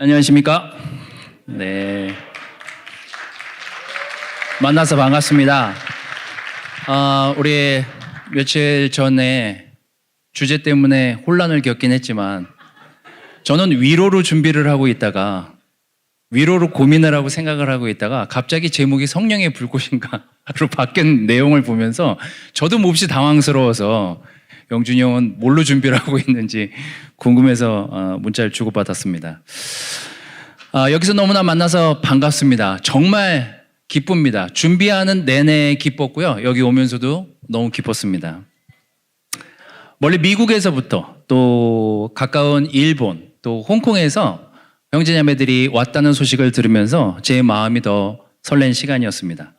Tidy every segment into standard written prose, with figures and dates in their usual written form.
안녕하십니까? 네. 만나서 반갑습니다. 우리 며칠 전에 주제 때문에 혼란을 겪긴 했지만 저는 위로로 준비를 하고 있다가 위로로 고민을 하고 생각을 하고 있다가 갑자기 제목이 성령의 불꽃인가로 바뀐 내용을 보면서 저도 몹시 당황스러워서 영준이 형은 뭘로 준비를 하고 있는지 궁금해서 문자를 주고받았습니다. 여기서 너무나 만나서 반갑습니다. 정말 기쁩니다. 준비하는 내내 기뻤고요. 여기 오면서도 너무 기뻤습니다. 멀리 미국에서부터 또 가까운 일본 또 홍콩에서 형제자매들이 왔다는 소식을 들으면서 제 마음이 더 설렌 시간이었습니다.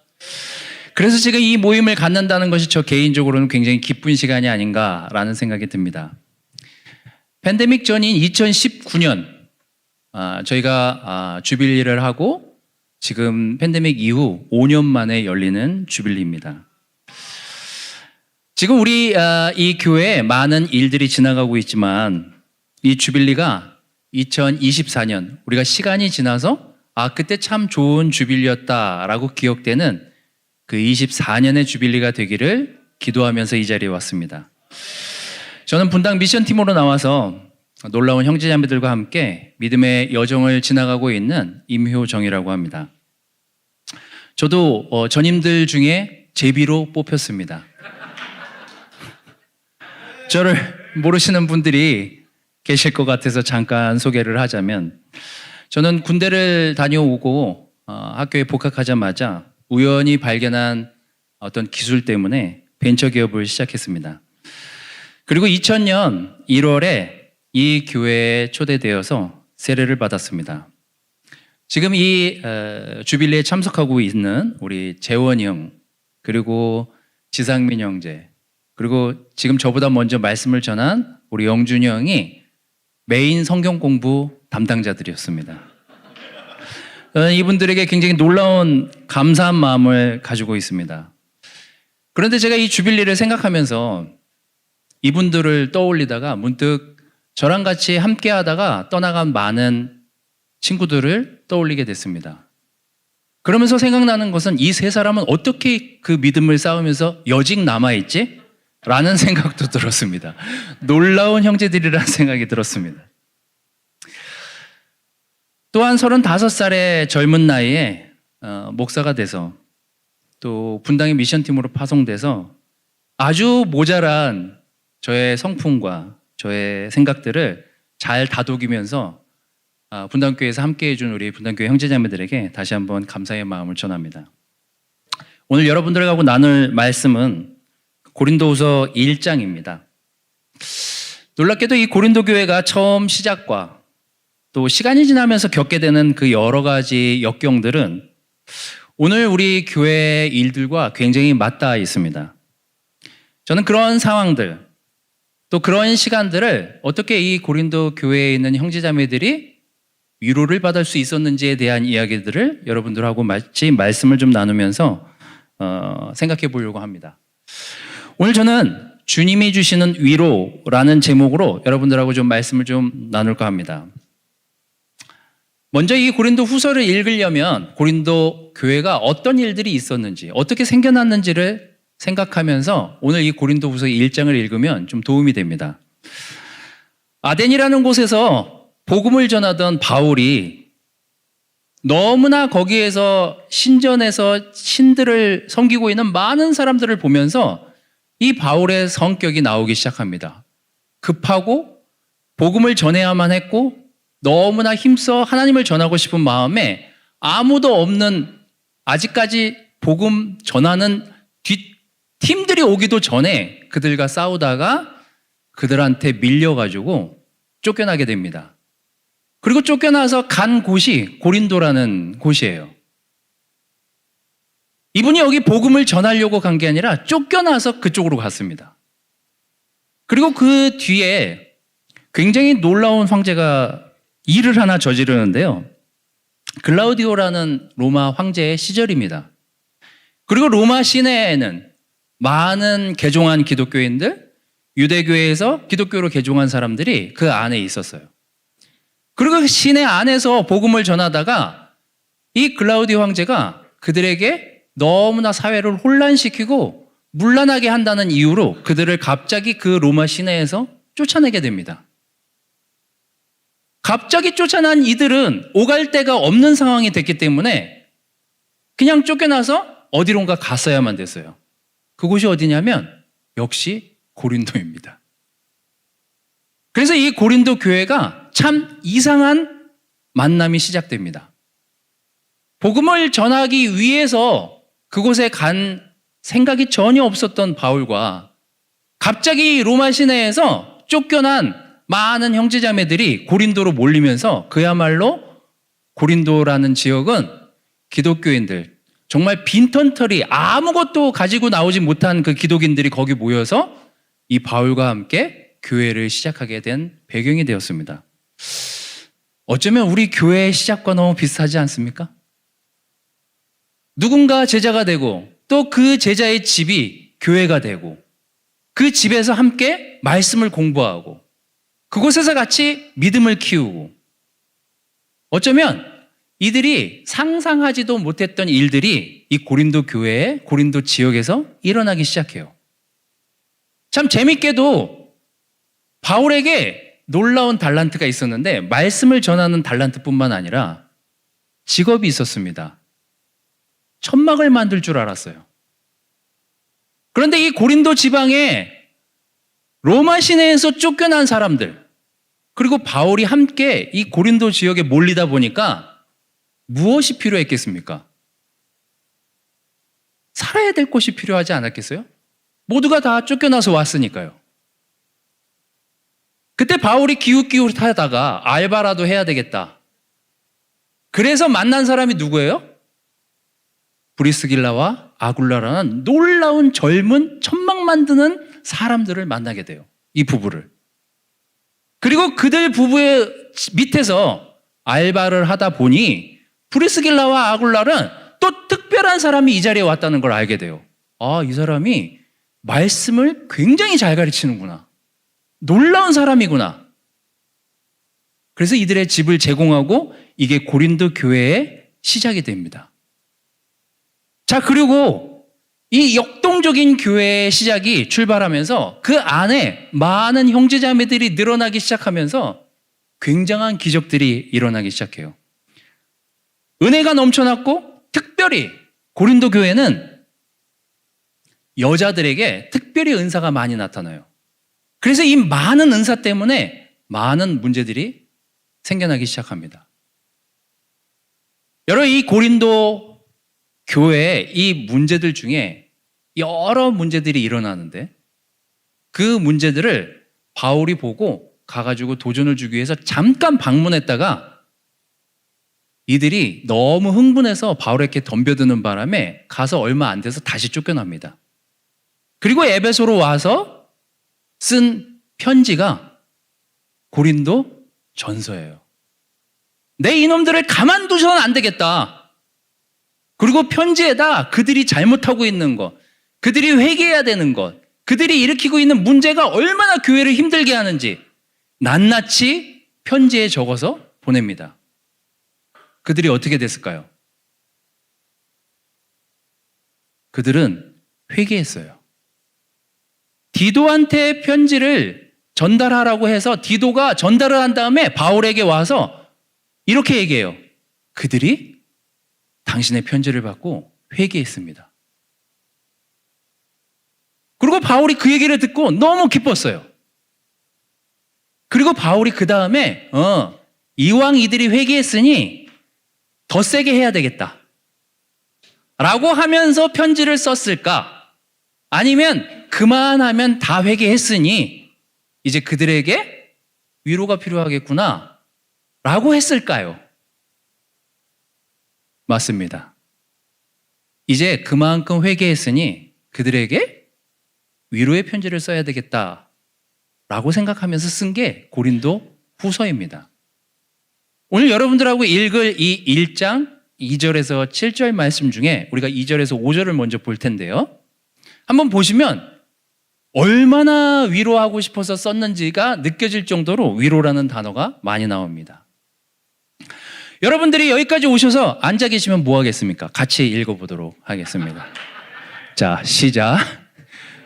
그래서 제가 이 모임을 갖는다는 것이 저 개인적으로는 굉장히 기쁜 시간이 아닌가라는 생각이 듭니다. 팬데믹 전인 2019년 저희가 주빌리를 하고 지금 팬데믹 이후 5년 만에 열리는 주빌리입니다. 지금 우리 이 교회에 많은 일들이 지나가고 있지만 이 주빌리가 2024년 우리가 시간이 지나서 그때 참 좋은 주빌리였다라고 기억되는 그 24년의 주빌리가 되기를 기도하면서 이 자리에 왔습니다. 저는 분당 미션팀으로 나와서 놀라운 형제자매들과 함께 믿음의 여정을 지나가고 있는 임효정이라고 합니다. 저도 전임들 중에 제비로 뽑혔습니다. 저를 모르시는 분들이 계실 것 같아서 잠깐 소개를 하자면 저는 군대를 다녀오고 학교에 복학하자마자 우연히 발견한 어떤 기술 때문에 벤처기업을 시작했습니다. 그리고 2000년 1월에 이 교회에 초대되어서 세례를 받았습니다. 지금 이 주빌리에 참석하고 있는 우리 재원이 형, 그리고 지상민 형제, 그리고 지금 저보다 먼저 말씀을 전한 우리 영준이 형이 메인 성경 공부 담당자들이었습니다. 저는 이분들에게 굉장히 놀라운 감사한 마음을 가지고 있습니다. 그런데 제가 이 주빌리를 생각하면서 이분들을 떠올리다가 문득 저랑 같이 함께 하다가 떠나간 많은 친구들을 떠올리게 됐습니다. 그러면서 생각나는 것은 이 세 사람은 어떻게 그 믿음을 쌓으면서 여직 남아있지? 라는 생각도 들었습니다. 놀라운 형제들이라는 생각이 들었습니다. 또한 35살의 젊은 나이에 목사가 돼서 또 분당의 미션팀으로 파송돼서 아주 모자란 저의 성품과 저의 생각들을 잘 다독이면서 분당교회에서 함께해 준 우리 분당교회 형제자매들에게 다시 한번 감사의 마음을 전합니다. 오늘 여러분들하고 나눌 말씀은 고린도후서 1장입니다. 놀랍게도 이 고린도 교회가 처음 시작과 또 시간이 지나면서 겪게 되는 그 여러 가지 역경들은 오늘 우리 교회의 일들과 굉장히 맞닿아 있습니다. 저는 그런 상황들, 또 그런 시간들을 어떻게 이 고린도 교회에 있는 형제자매들이 위로를 받을 수 있었는지에 대한 이야기들을 여러분들하고 같이 말씀을 좀 나누면서 생각해 보려고 합니다. 오늘 저는 주님이 주시는 위로라는 제목으로 여러분들하고 좀 말씀을 좀 나눌까 합니다. 먼저 이 고린도 후서를 읽으려면 고린도 교회가 어떤 일들이 있었는지, 어떻게 생겨났는지를 생각하면서 오늘 이 고린도 후서 1장을 읽으면 좀 도움이 됩니다. 아덴이라는 곳에서 복음을 전하던 바울이 너무나 거기에서 신전에서 신들을 섬기고 있는 많은 사람들을 보면서 이 바울의 성격이 나오기 시작합니다. 급하고 복음을 전해야만 했고 너무나 힘써 하나님을 전하고 싶은 마음에 아무도 없는 아직까지 복음 전하는 팀들이 오기도 전에 그들과 싸우다가 그들한테 밀려가지고 쫓겨나게 됩니다. 그리고 쫓겨나서 간 곳이 고린도라는 곳이에요. 이분이 여기 복음을 전하려고 간 게 아니라 쫓겨나서 그쪽으로 갔습니다. 그리고 그 뒤에 굉장히 놀라운 황제가 일을 하나 저지르는데요. 글라우디오라는 로마 황제의 시절입니다. 그리고 로마 시내에는 많은 개종한 기독교인들, 유대교회에서 기독교로 개종한 사람들이 그 안에 있었어요. 그리고 그 시내 안에서 복음을 전하다가 이 글라우디오 황제가 그들에게 너무나 사회를 혼란시키고 문란하게 한다는 이유로 그들을 갑자기 그 로마 시내에서 쫓아내게 됩니다. 갑자기 쫓아난 이들은 오갈 데가 없는 상황이 됐기 때문에 그냥 쫓겨나서 어디론가 갔어야만 됐어요. 그곳이 어디냐면 역시 고린도입니다. 그래서 이 고린도 교회가 참 이상한 만남이 시작됩니다. 복음을 전하기 위해서 그곳에 간 생각이 전혀 없었던 바울과 갑자기 로마 시내에서 쫓겨난 많은 형제자매들이 고린도로 몰리면서 그야말로 고린도라는 지역은 기독교인들, 정말 빈털터리 아무것도 가지고 나오지 못한 그 기독인들이 거기 모여서 이 바울과 함께 교회를 시작하게 된 배경이 되었습니다. 어쩌면 우리 교회의 시작과 너무 비슷하지 않습니까? 누군가 제자가 되고 또 그 제자의 집이 교회가 되고 그 집에서 함께 말씀을 공부하고 그곳에서 같이 믿음을 키우고 어쩌면 이들이 상상하지도 못했던 일들이 이 고린도 교회의 고린도 지역에서 일어나기 시작해요. 참 재밌게도 바울에게 놀라운 달란트가 있었는데 말씀을 전하는 달란트뿐만 아니라 직업이 있었습니다. 천막을 만들 줄 알았어요. 그런데 이 고린도 지방에 로마 시내에서 쫓겨난 사람들 그리고 바울이 함께 이 고린도 지역에 몰리다 보니까 무엇이 필요했겠습니까? 살아야 될 곳이 필요하지 않았겠어요? 모두가 다 쫓겨나서 왔으니까요. 그때 바울이 기웃기웃하다가 알바라도 해야 되겠다. 그래서 만난 사람이 누구예요? 브리스길라와 아굴라라는 놀라운 젊은 천막 만드는 사람들을 만나게 돼요. 이 부부를. 그리고 그들 부부의 밑에서 알바를 하다 보니 브리스길라와 아굴라는 또 특별한 사람이 이 자리에 왔다는 걸 알게 돼요. 아, 이 사람이 말씀을 굉장히 잘 가르치는구나. 놀라운 사람이구나. 그래서 이들의 집을 제공하고 이게 고린도 교회의 시작이 됩니다. 자, 그리고 이 역동적인 교회의 시작이 출발하면서 그 안에 많은 형제자매들이 늘어나기 시작하면서 굉장한 기적들이 일어나기 시작해요. 은혜가 넘쳐났고 특별히 고린도 교회는 여자들에게 특별히 은사가 많이 나타나요. 그래서 이 많은 은사 때문에 많은 문제들이 생겨나기 시작합니다. 여러분, 이 고린도 교회의 이 문제들 중에 여러 문제들이 일어나는데 그 문제들을 바울이 보고 가가지고 도전을 주기 위해서 잠깐 방문했다가 이들이 너무 흥분해서 바울에게 덤벼드는 바람에 가서 얼마 안 돼서 다시 쫓겨납니다. 그리고 에베소로 와서 쓴 편지가 고린도 전서예요. 내 이놈들을 가만두서는 안 되겠다. 그리고 편지에다 그들이 잘못하고 있는 것, 그들이 회개해야 되는 것, 그들이 일으키고 있는 문제가 얼마나 교회를 힘들게 하는지 낱낱이 편지에 적어서 보냅니다. 그들이 어떻게 됐을까요? 그들은 회개했어요. 디도한테 편지를 전달하라고 해서 디도가 전달을 한 다음에 바울에게 와서 이렇게 얘기해요. 그들이 당신의 편지를 받고 회개했습니다. 그리고 바울이 그 얘기를 듣고 너무 기뻤어요. 그리고 바울이 그 다음에 이왕 이들이 회개했으니 더 세게 해야 되겠다 라고 하면서 편지를 썼을까? 아니면 그만하면 다 회개했으니 이제 그들에게 위로가 필요하겠구나 라고 했을까요? 맞습니다. 이제 그만큼 회개했으니 그들에게 위로의 편지를 써야 되겠다 라고 생각하면서 쓴 게 고린도 후서입니다. 오늘 여러분들하고 읽을 이 1장 2절에서 7절 말씀 중에 우리가 2절에서 5절을 먼저 볼 텐데요. 한번 보시면 얼마나 위로하고 싶어서 썼는지가 느껴질 정도로 위로라는 단어가 많이 나옵니다. 여러분들이 여기까지 오셔서 앉아 계시면 뭐 하겠습니까? 같이 읽어보도록 하겠습니다. 자, 시작.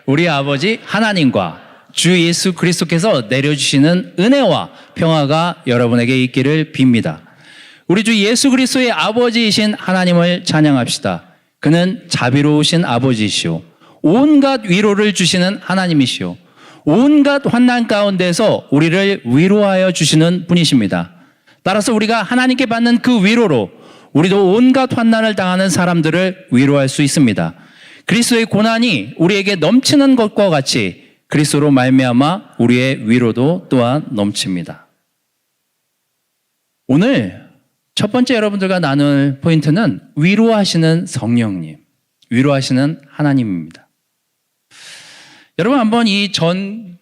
우리 아버지 하나님과 주 예수 그리스도께서 내려주시는 은혜와 평화가 여러분에게 있기를 빕니다. 우리 주 예수 그리스도의 아버지이신 하나님을 찬양합시다. 그는 자비로우신 아버지이시오. 온갖 위로를 주시는 하나님이시오. 온갖 환난 가운데서 우리를 위로하여 주시는 분이십니다. 따라서 우리가 하나님께 받는 그 위로로 우리도 온갖 환난을 당하는 사람들을 위로할 수 있습니다. 그리스도의 고난이 우리에게 넘치는 것과 같이 그리스도로 말미암아 우리의 위로도 또한 넘칩니다. 오늘 첫 번째 여러분들과 나눌 포인트는 위로하시는 성령님, 위로하시는 하나님입니다. 여러분 한번 이 전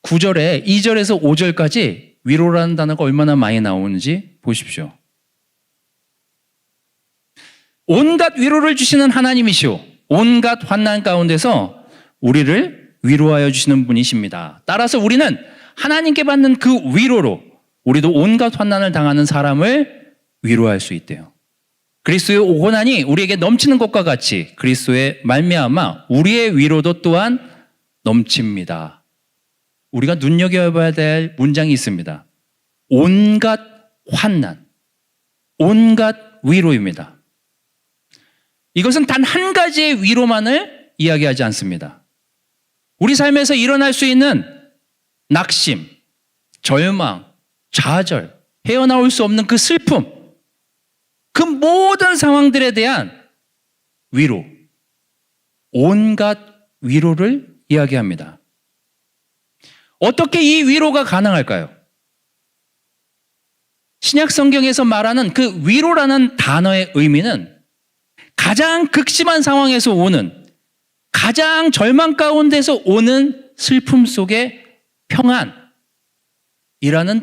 9절에 2절에서 5절까지 위로라는 단어가 얼마나 많이 나오는지 보십시오. 온갖 위로를 주시는 하나님이시오. 온갖 환난 가운데서 우리를 위로하여 주시는 분이십니다. 따라서 우리는 하나님께 받는 그 위로로 우리도 온갖 환난을 당하는 사람을 위로할 수 있대요. 그리스도의 고난이 우리에게 넘치는 것과 같이 그리스도의 말미암아 우리의 위로도 또한 넘칩니다. 우리가 눈여겨봐야 될 문장이 있습니다. 온갖 환난, 온갖 위로입니다. 이것은 단 한 가지의 위로만을 이야기하지 않습니다. 우리 삶에서 일어날 수 있는 낙심, 절망, 좌절, 헤어나올 수 없는 그 슬픔, 그 모든 상황들에 대한 위로, 온갖 위로를 이야기합니다. 어떻게 이 위로가 가능할까요? 신약 성경에서 말하는 그 위로라는 단어의 의미는 가장 극심한 상황에서 오는, 가장 절망 가운데서 오는 슬픔 속의 평안이라는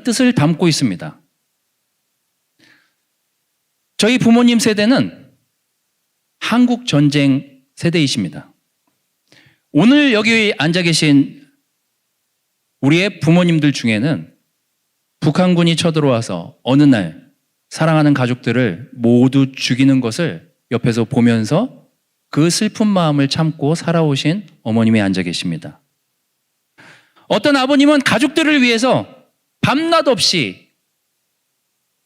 뜻을 담고 있습니다. 저희 부모님 세대는 한국 전쟁 세대이십니다. 오늘 여기 앉아 계신 우리의 부모님들 중에는 북한군이 쳐들어와서 어느 날 사랑하는 가족들을 모두 죽이는 것을 옆에서 보면서 그 슬픈 마음을 참고 살아오신 어머님이 앉아 계십니다. 어떤 아버님은 가족들을 위해서 밤낮 없이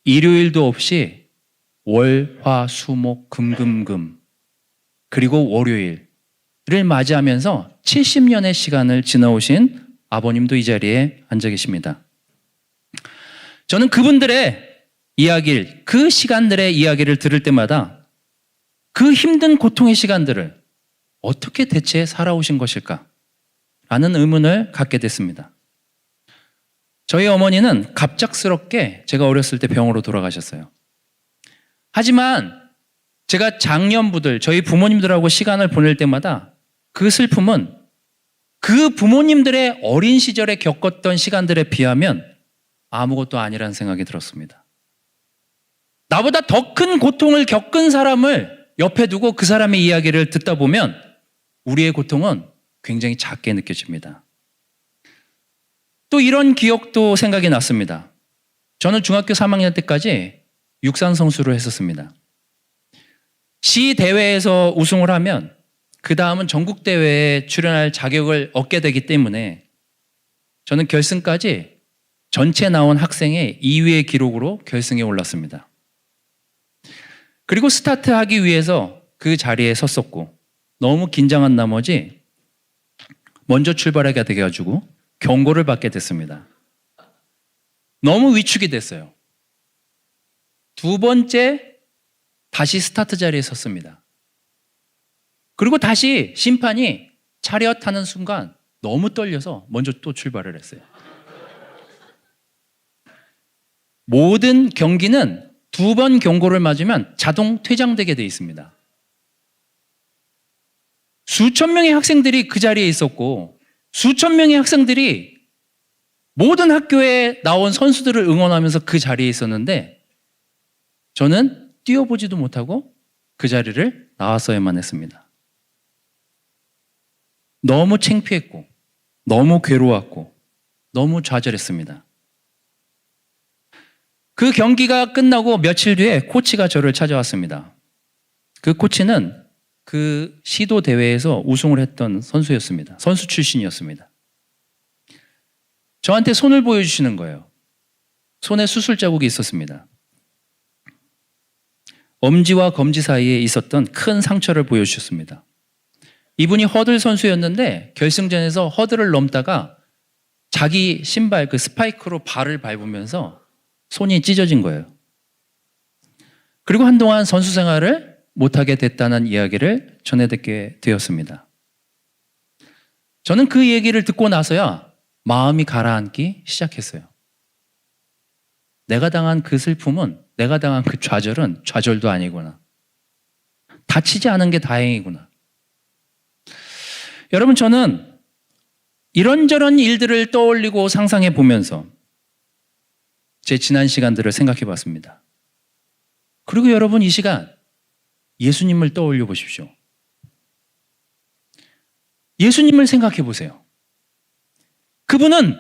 일요일도 없이 월, 화, 수, 목, 금, 금, 금 그리고 월요일을 맞이하면서 70년의 시간을 지나오신 아버님도 이 자리에 앉아 계십니다. 저는 그분들의 이야기를, 그 시간들의 이야기를 들을 때마다 그 힘든 고통의 시간들을 어떻게 대체 살아오신 것일까? 라는 의문을 갖게 됐습니다. 저희 어머니는 갑작스럽게 제가 어렸을 때 병으로 돌아가셨어요. 하지만 제가 장년부들, 저희 부모님들하고 시간을 보낼 때마다 그 슬픔은 그 부모님들의 어린 시절에 겪었던 시간들에 비하면 아무것도 아니라는 생각이 들었습니다. 나보다 더 큰 고통을 겪은 사람을 옆에 두고 그 사람의 이야기를 듣다 보면 우리의 고통은 굉장히 작게 느껴집니다. 또 이런 기억도 생각이 났습니다. 저는 중학교 3학년 때까지 육상 선수를 했었습니다. 시 대회에서 우승을 하면 그 다음은 전국 대회에 출연할 자격을 얻게 되기 때문에 저는 결승까지 전체 나온 학생의 2위의 기록으로 결승에 올랐습니다. 그리고 스타트하기 위해서 그 자리에 섰었고 너무 긴장한 나머지 먼저 출발하게 돼가지고 경고를 받게 됐습니다. 너무 위축이 됐어요. 두 번째 다시 스타트 자리에 섰습니다. 그리고 다시 심판이 차렷 타는 순간 너무 떨려서 먼저 또 출발을 했어요. 모든 경기는 두 번 경고를 맞으면 자동 퇴장되게 돼 있습니다. 수천 명의 학생들이 그 자리에 있었고 수천 명의 학생들이 모든 학교에 나온 선수들을 응원하면서 그 자리에 있었는데 저는 뛰어보지도 못하고 그 자리를 나왔어야만 했습니다. 너무 창피했고 너무 괴로웠고 너무 좌절했습니다. 그 경기가 끝나고 며칠 뒤에 코치가 저를 찾아왔습니다. 그 코치는 그 시도 대회에서 우승을 했던 선수였습니다. 선수 출신이었습니다. 저한테 손을 보여주시는 거예요. 손에 수술 자국이 있었습니다. 엄지와 검지 사이에 있었던 큰 상처를 보여주셨습니다. 이분이 허들 선수였는데 결승전에서 허들을 넘다가 자기 신발 그 스파이크로 발을 밟으면서 손이 찢어진 거예요. 그리고 한동안 선수 생활을 못하게 됐다는 이야기를 전해 듣게 되었습니다. 저는 그 얘기를 듣고 나서야 마음이 가라앉기 시작했어요. 내가 당한 그 슬픔은, 내가 당한 그 좌절은 좌절도 아니구나. 다치지 않은 게 다행이구나. 여러분, 저는 이런저런 일들을 떠올리고 상상해 보면서 제 지난 시간들을 생각해 봤습니다. 그리고 여러분, 이 시간 예수님을 떠올려 보십시오. 예수님을 생각해 보세요. 그분은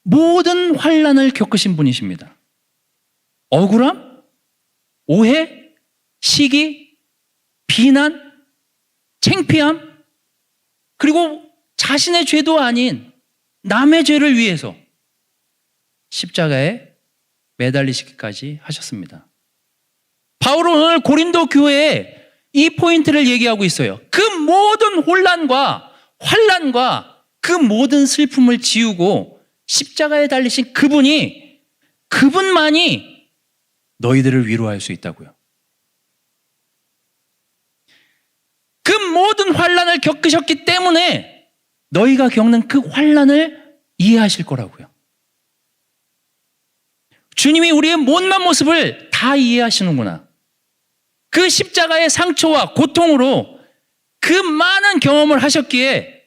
모든 환난을 겪으신 분이십니다. 억울함, 오해, 시기, 비난, 창피함, 그리고 자신의 죄도 아닌 남의 죄를 위해서 십자가에 매달리시기까지 하셨습니다. 바울은 오늘 고린도 교회에 이 포인트를 얘기하고 있어요. 그 모든 혼란과 환난과 그 모든 슬픔을 지우고 십자가에 달리신 그분만이 너희들을 위로할 수 있다고요. 그 모든 환난을 겪으셨기 때문에 너희가 겪는 그 환난을 이해하실 거라고요. 주님이 우리의 못난 모습을 다 이해하시는구나. 그 십자가의 상처와 고통으로 그 많은 경험을 하셨기에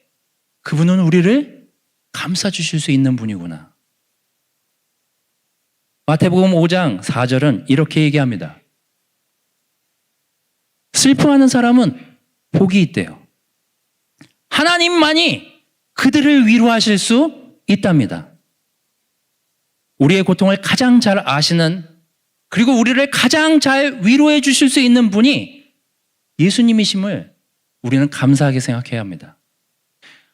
그분은 우리를 감싸주실 수 있는 분이구나. 마태복음 5장 4절은 이렇게 얘기합니다. 슬퍼하는 사람은 복이 있대요. 하나님만이 그들을 위로하실 수 있답니다. 우리의 고통을 가장 잘 아시는, 그리고 우리를 가장 잘 위로해 주실 수 있는 분이 예수님이심을 우리는 감사하게 생각해야 합니다.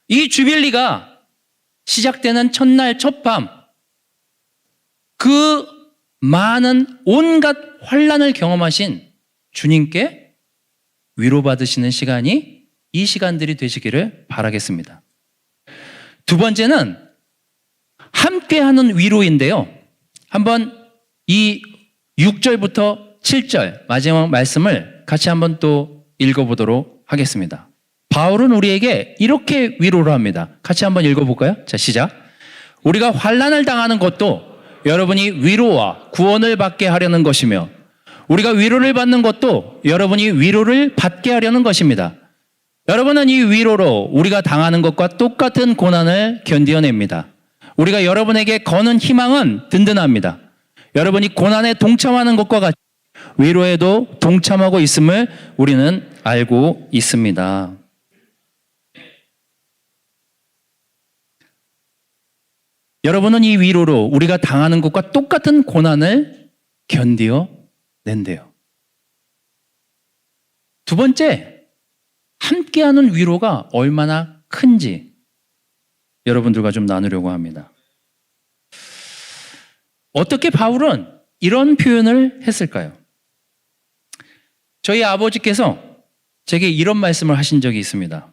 이 주빌리가 시작되는 첫날 첫밤, 그 많은 온갖 환난을 경험하신 주님께 위로받으시는 시간이 이 시간들이 되시기를 바라겠습니다. 두 번째는 함께하는 위로인데요. 한번 이 6절부터 7절 마지막 말씀을 같이 한번 또 읽어보도록 하겠습니다. 바울은 우리에게 이렇게 위로를 합니다. 같이 한번 읽어볼까요? 자, 시작. 우리가 환난을 당하는 것도 여러분이 위로와 구원을 받게 하려는 것이며, 우리가 위로를 받는 것도 여러분이 위로를 받게 하려는 것입니다. 여러분은 이 위로로 우리가 당하는 것과 똑같은 고난을 견디어냅니다. 우리가 여러분에게 거는 희망은 든든합니다. 여러분이 고난에 동참하는 것과 같이 위로에도 동참하고 있음을 우리는 알고 있습니다. 여러분은 이 위로로 우리가 당하는 것과 똑같은 고난을 견디어낸대요. 두 번째, 함께하는 위로가 얼마나 큰지 여러분들과 좀 나누려고 합니다. 어떻게 바울은 이런 표현을 했을까요? 저희 아버지께서 제게 이런 말씀을 하신 적이 있습니다.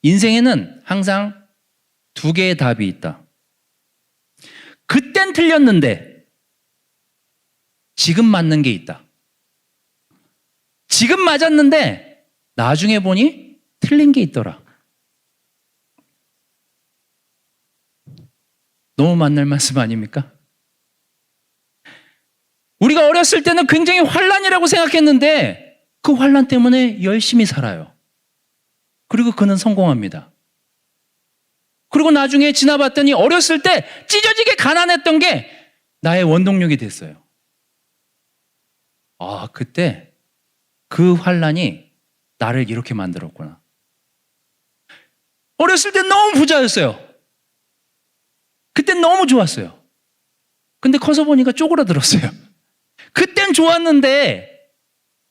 인생에는 항상 두 개의 답이 있다. 그땐 틀렸는데 지금 맞는 게 있다. 지금 맞았는데 나중에 보니 틀린 게 있더라. 너무 맞는 말씀 아닙니까? 우리가 어렸을 때는 굉장히 환난이라고 생각했는데 그 환난 때문에 열심히 살아요. 그리고 그는 성공합니다. 그리고 나중에 지나봤더니 어렸을 때 찢어지게 가난했던 게 나의 원동력이 됐어요. 아, 그때 그 환난이 나를 이렇게 만들었구나. 어렸을 때 너무 부자였어요. 그때 너무 좋았어요. 근데 커서 보니까 쪼그라들었어요. 그땐 좋았는데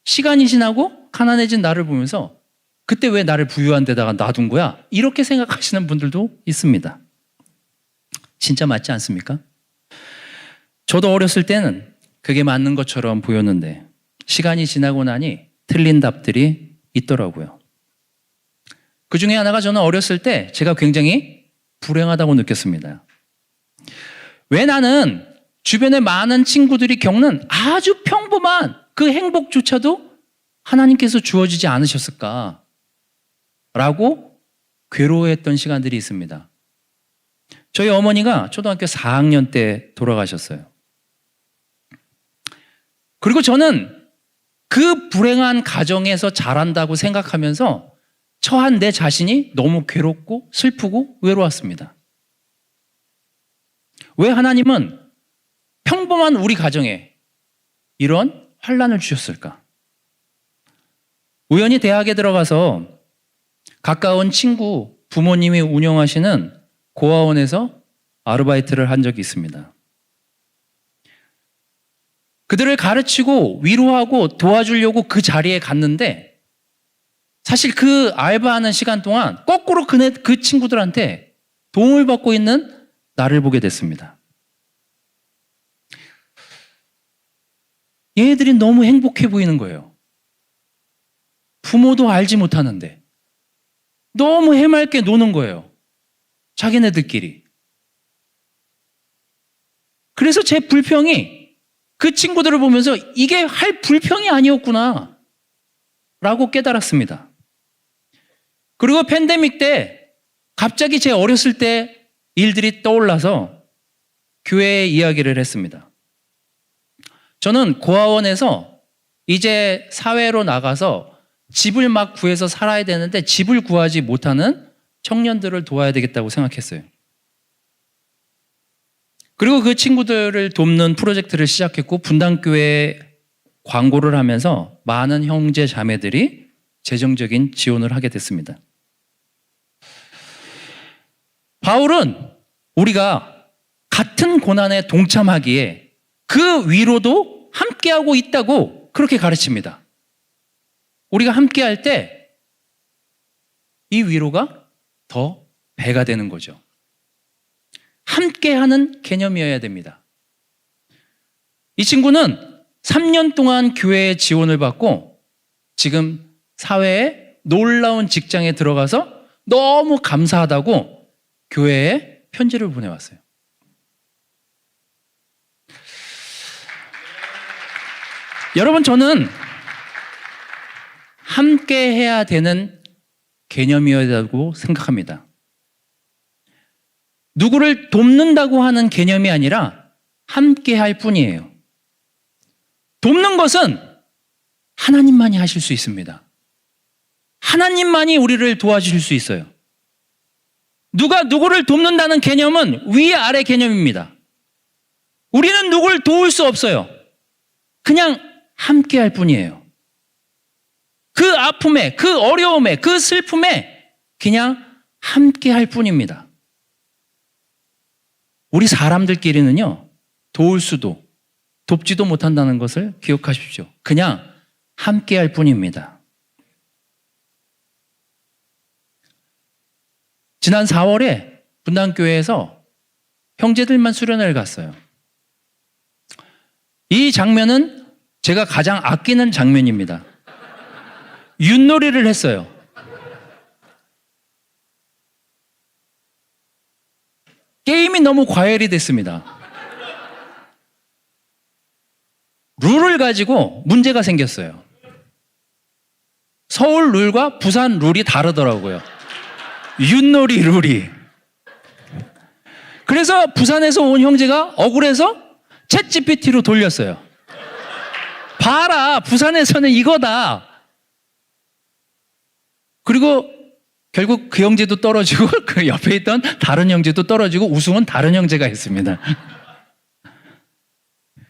시간이 지나고 가난해진 나를 보면서 그때 왜 나를 부유한 데다가 놔둔 거야? 이렇게 생각하시는 분들도 있습니다. 진짜 맞지 않습니까? 저도 어렸을 때는 그게 맞는 것처럼 보였는데 시간이 지나고 나니 틀린 답들이 있더라고요. 그 중에 하나가 저는 어렸을 때 제가 굉장히 불행하다고 느꼈습니다. 왜 나는 주변에 많은 친구들이 겪는 아주 평범한 그 행복조차도 하나님께서 주어지지 않으셨을까? 라고 괴로워했던 시간들이 있습니다. 저희 어머니가 초등학교 4학년 때 돌아가셨어요. 그리고 저는 그 불행한 가정에서 자란다고 생각하면서 처한 내 자신이 너무 괴롭고 슬프고 외로웠습니다. 왜 하나님은 평범한 우리 가정에 이런 환난을 주셨을까? 우연히 대학에 들어가서 가까운 친구 부모님이 운영하시는 고아원에서 아르바이트를 한 적이 있습니다. 그들을 가르치고 위로하고 도와주려고 그 자리에 갔는데 사실 그 알바하는 시간 동안 거꾸로 그 친구들한테 도움을 받고 있는 나를 보게 됐습니다. 얘네들이 너무 행복해 보이는 거예요. 부모도 알지 못하는데 너무 해맑게 노는 거예요. 자기네들끼리. 그래서 제 불평이 그 친구들을 보면서 이게 할 불평이 아니었구나 라고 깨달았습니다. 그리고 팬데믹 때 갑자기 제 어렸을 때 일들이 떠올라서 교회에 이야기를 했습니다. 저는 고아원에서 이제 사회로 나가서 집을 막 구해서 살아야 되는데 집을 구하지 못하는 청년들을 도와야 되겠다고 생각했어요. 그리고 그 친구들을 돕는 프로젝트를 시작했고 분당교회에 광고를 하면서 많은 형제 자매들이 재정적인 지원을 하게 됐습니다. 바울은 우리가 같은 고난에 동참하기에 그 위로도 함께하고 있다고 그렇게 가르칩니다. 우리가 함께할 때 이 위로가 더 배가 되는 거죠. 함께하는 개념이어야 됩니다. 이 친구는 3년 동안 교회의 지원을 받고 지금 사회에 놀라운 직장에 들어가서 너무 감사하다고 교회에 편지를 보내왔어요. 여러분, 저는 함께 해야 되는 개념이어야 된다고 생각합니다. 누구를 돕는다고 하는 개념이 아니라 함께 할 뿐이에요. 돕는 것은 하나님만이 하실 수 있습니다. 하나님만이 우리를 도와주실 수 있어요. 누가 누구를 돕는다는 개념은 위아래 개념입니다. 우리는 누구를 도울 수 없어요. 그냥 함께 할 뿐이에요. 그 아픔에, 그 어려움에, 그 슬픔에 그냥 함께 할 뿐입니다. 우리 사람들끼리는요, 도울 수도, 돕지도 못한다는 것을 기억하십시오. 그냥 함께 할 뿐입니다. 지난 4월에 분당교회에서 형제들만 수련회를 갔어요. 이 장면은 제가 가장 아끼는 장면입니다. 윷놀이를 했어요. 게임이 너무 과열이 됐습니다. 룰을 가지고 문제가 생겼어요. 서울 룰과 부산 룰이 다르더라고요. 윷놀이 룰이. 그래서 부산에서 온 형제가 억울해서 챗GPT로 돌렸어요. 봐라, 부산에서는 이거다. 그리고 결국 그 형제도 떨어지고 그 옆에 있던 다른 형제도 떨어지고 우승은 다른 형제가 했습니다.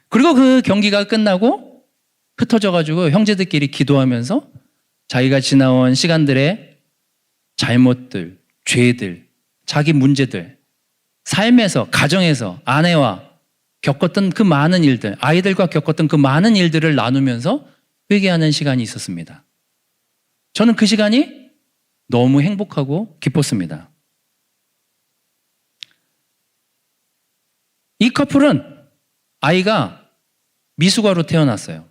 그리고 그 경기가 끝나고 흩어져가지고 형제들끼리 기도하면서 자기가 지나온 시간들의 잘못들, 죄들, 자기 문제들, 삶에서, 가정에서, 아내와 겪었던 그 많은 일들, 아이들과 겪었던 그 많은 일들을 나누면서 회개하는 시간이 있었습니다. 저는 그 시간이 너무 행복하고 기뻤습니다. 이 커플은 아이가 미숙아로 태어났어요.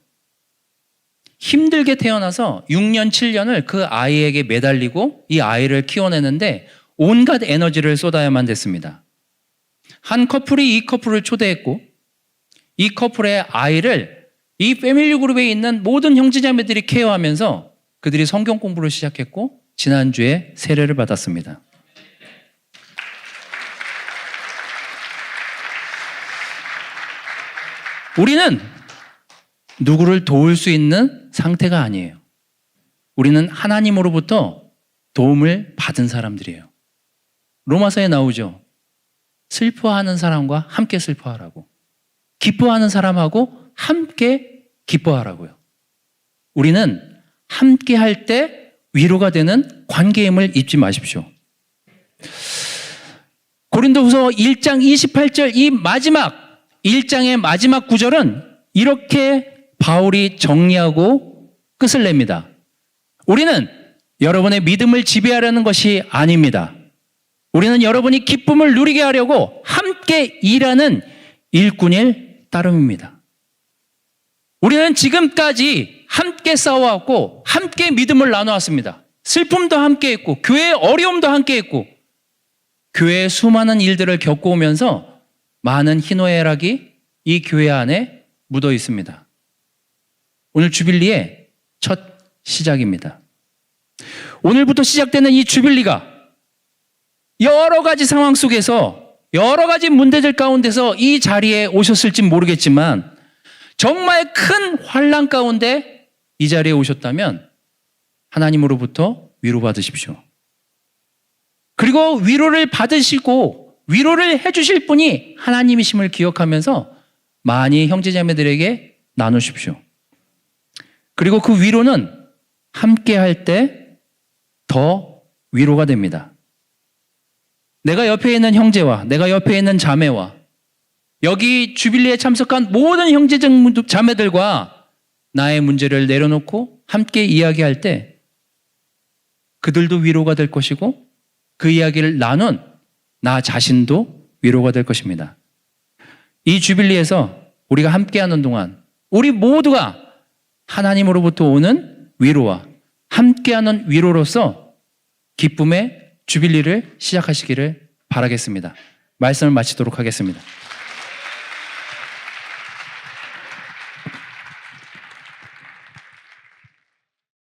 힘들게 태어나서 6년, 7년을 그 아이에게 매달리고 이 아이를 키워내는데 온갖 에너지를 쏟아야만 됐습니다. 한 커플이 이 커플을 초대했고 이 커플의 아이를 이 패밀리 그룹에 있는 모든 형제자매들이 케어하면서 그들이 성경 공부를 시작했고 지난주에 세례를 받았습니다. 우리는 누구를 도울 수 있는 상태가 아니에요. 우리는 하나님으로부터 도움을 받은 사람들이에요. 로마서에 나오죠. 슬퍼하는 사람과 함께 슬퍼하라고. 기뻐하는 사람하고 함께 기뻐하라고요. 우리는 함께 할 때 위로가 되는 관계임을 잊지 마십시오. 고린도후서 1장 28절 이 마지막 1장의 마지막 구절은 이렇게 바울이 정리하고 끝을 냅니다. 우리는 여러분의 믿음을 지배하려는 것이 아닙니다. 우리는 여러분이 기쁨을 누리게 하려고 함께 일하는 일꾼일 따름입니다. 우리는 지금까지 함께 싸워왔고 함께 믿음을 나눠왔습니다. 슬픔도 함께 했고 교회의 어려움도 함께 했고 교회의 수많은 일들을 겪어오면서 많은 희노애락이 이 교회 안에 묻어 있습니다. 오늘 주빌리의 첫 시작입니다. 오늘부터 시작되는 이 주빌리가 여러 가지 상황 속에서 여러 가지 문제들 가운데서 이 자리에 오셨을지 모르겠지만 정말 큰 환난 가운데 이 자리에 오셨다면 하나님으로부터 위로받으십시오. 그리고 위로를 받으시고 위로를 해주실 분이 하나님이심을 기억하면서 많이 형제자매들에게 나누십시오. 그리고 그 위로는 함께 할 때 더 위로가 됩니다. 내가 옆에 있는 형제와 내가 옆에 있는 자매와 여기 주빌리에 참석한 모든 형제적 자매들과 나의 문제를 내려놓고 함께 이야기할 때 그들도 위로가 될 것이고 그 이야기를 나눈 나 자신도 위로가 될 것입니다. 이 주빌리에서 우리가 함께하는 동안 우리 모두가 하나님으로부터 오는 위로와 함께하는 위로로서 기쁨의 주빌리를 시작하시기를 바라겠습니다. 말씀을 마치도록 하겠습니다.